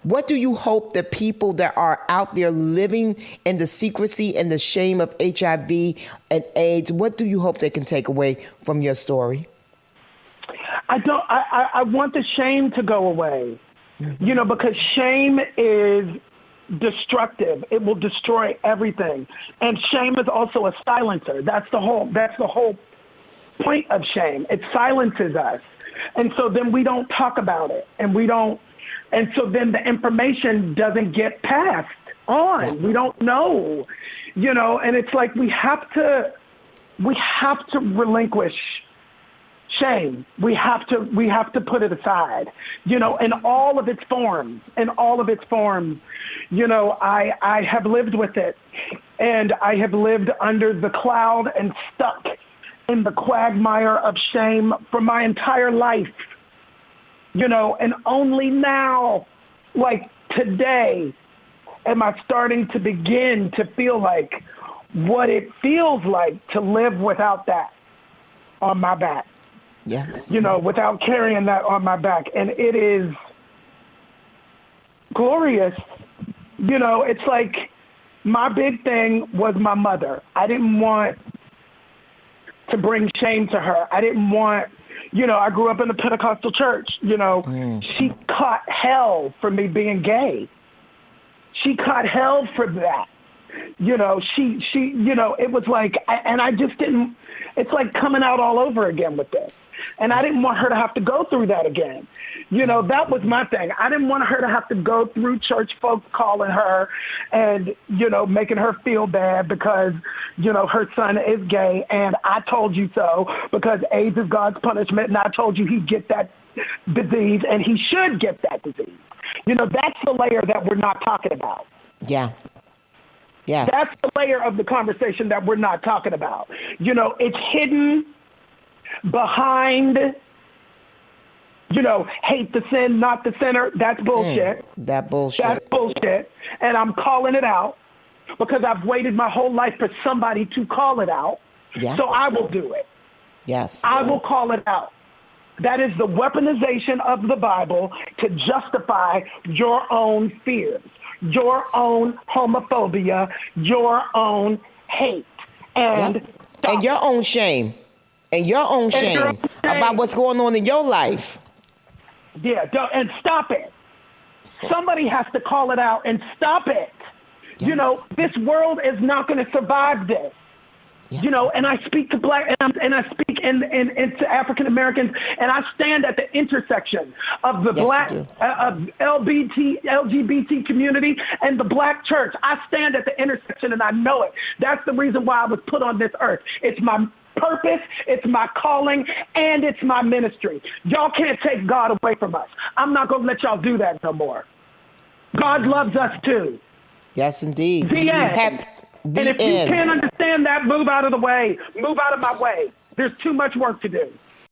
What do you hope the people that are out there living in the secrecy and the shame of HIV and AIDS, what do you hope they can take away from your story? I want the shame to go away, because shame is destructive. It will destroy everything. And shame is also a silencer. That's the whole point of shame. It silences us. And so then we don't talk about it, and so then the information doesn't get passed on. Yeah. We don't know, and it's like we have to relinquish shame. We have to put it aside, in all of its forms. I have lived with it, and I have lived under the cloud and stuck in the quagmire of shame for my entire life, and only now, like today, am I starting to begin to feel like what it feels like to live without that on my back. Yes. Without carrying that on my back. And it is glorious. It's like my big thing was my mother. I didn't want to bring shame to her. I didn't want, I grew up in the Pentecostal church, She caught hell for me being gay. She caught hell for that. She it was like, and I just didn't, it's like coming out all over again with this. And I didn't want her to have to go through that again. That was my thing. I didn't want her to have to go through church folks calling her and, making her feel bad because, her son is gay and I told you so because AIDS is God's punishment and I told you he'd get that disease and he should get that disease. That's the layer that we're not talking about. Yeah. Yes. That's the layer of the conversation that we're not talking about. It's hidden behind, hate the sin, not the sinner. That's bullshit. That bullshit. That's bullshit. And I'm calling it out because I've waited my whole life for somebody to call it out. Yeah. So I will do it. Yes. I will call it out. That is the weaponization of the Bible to justify your own fears, your own homophobia, your own hate, and your own shame. And your own shame about what's going on in your life. Yeah, and stop it. Somebody has to call it out and stop it. Yes. This world is not going to survive this. Yeah. And I speak to black and I speak to African Americans, and I stand at the intersection of the black LGBT community and the black church. I stand at the intersection, and I know it. That's the reason why I was put on this earth. It's my purpose, it's my calling, and it's my ministry. Y'all can't take God away from us. I'm not going to let y'all do that no more. God loves us too. Yes, indeed. The end. And if you can't understand that, move out of the way. Move out of my way. There's too much work to do.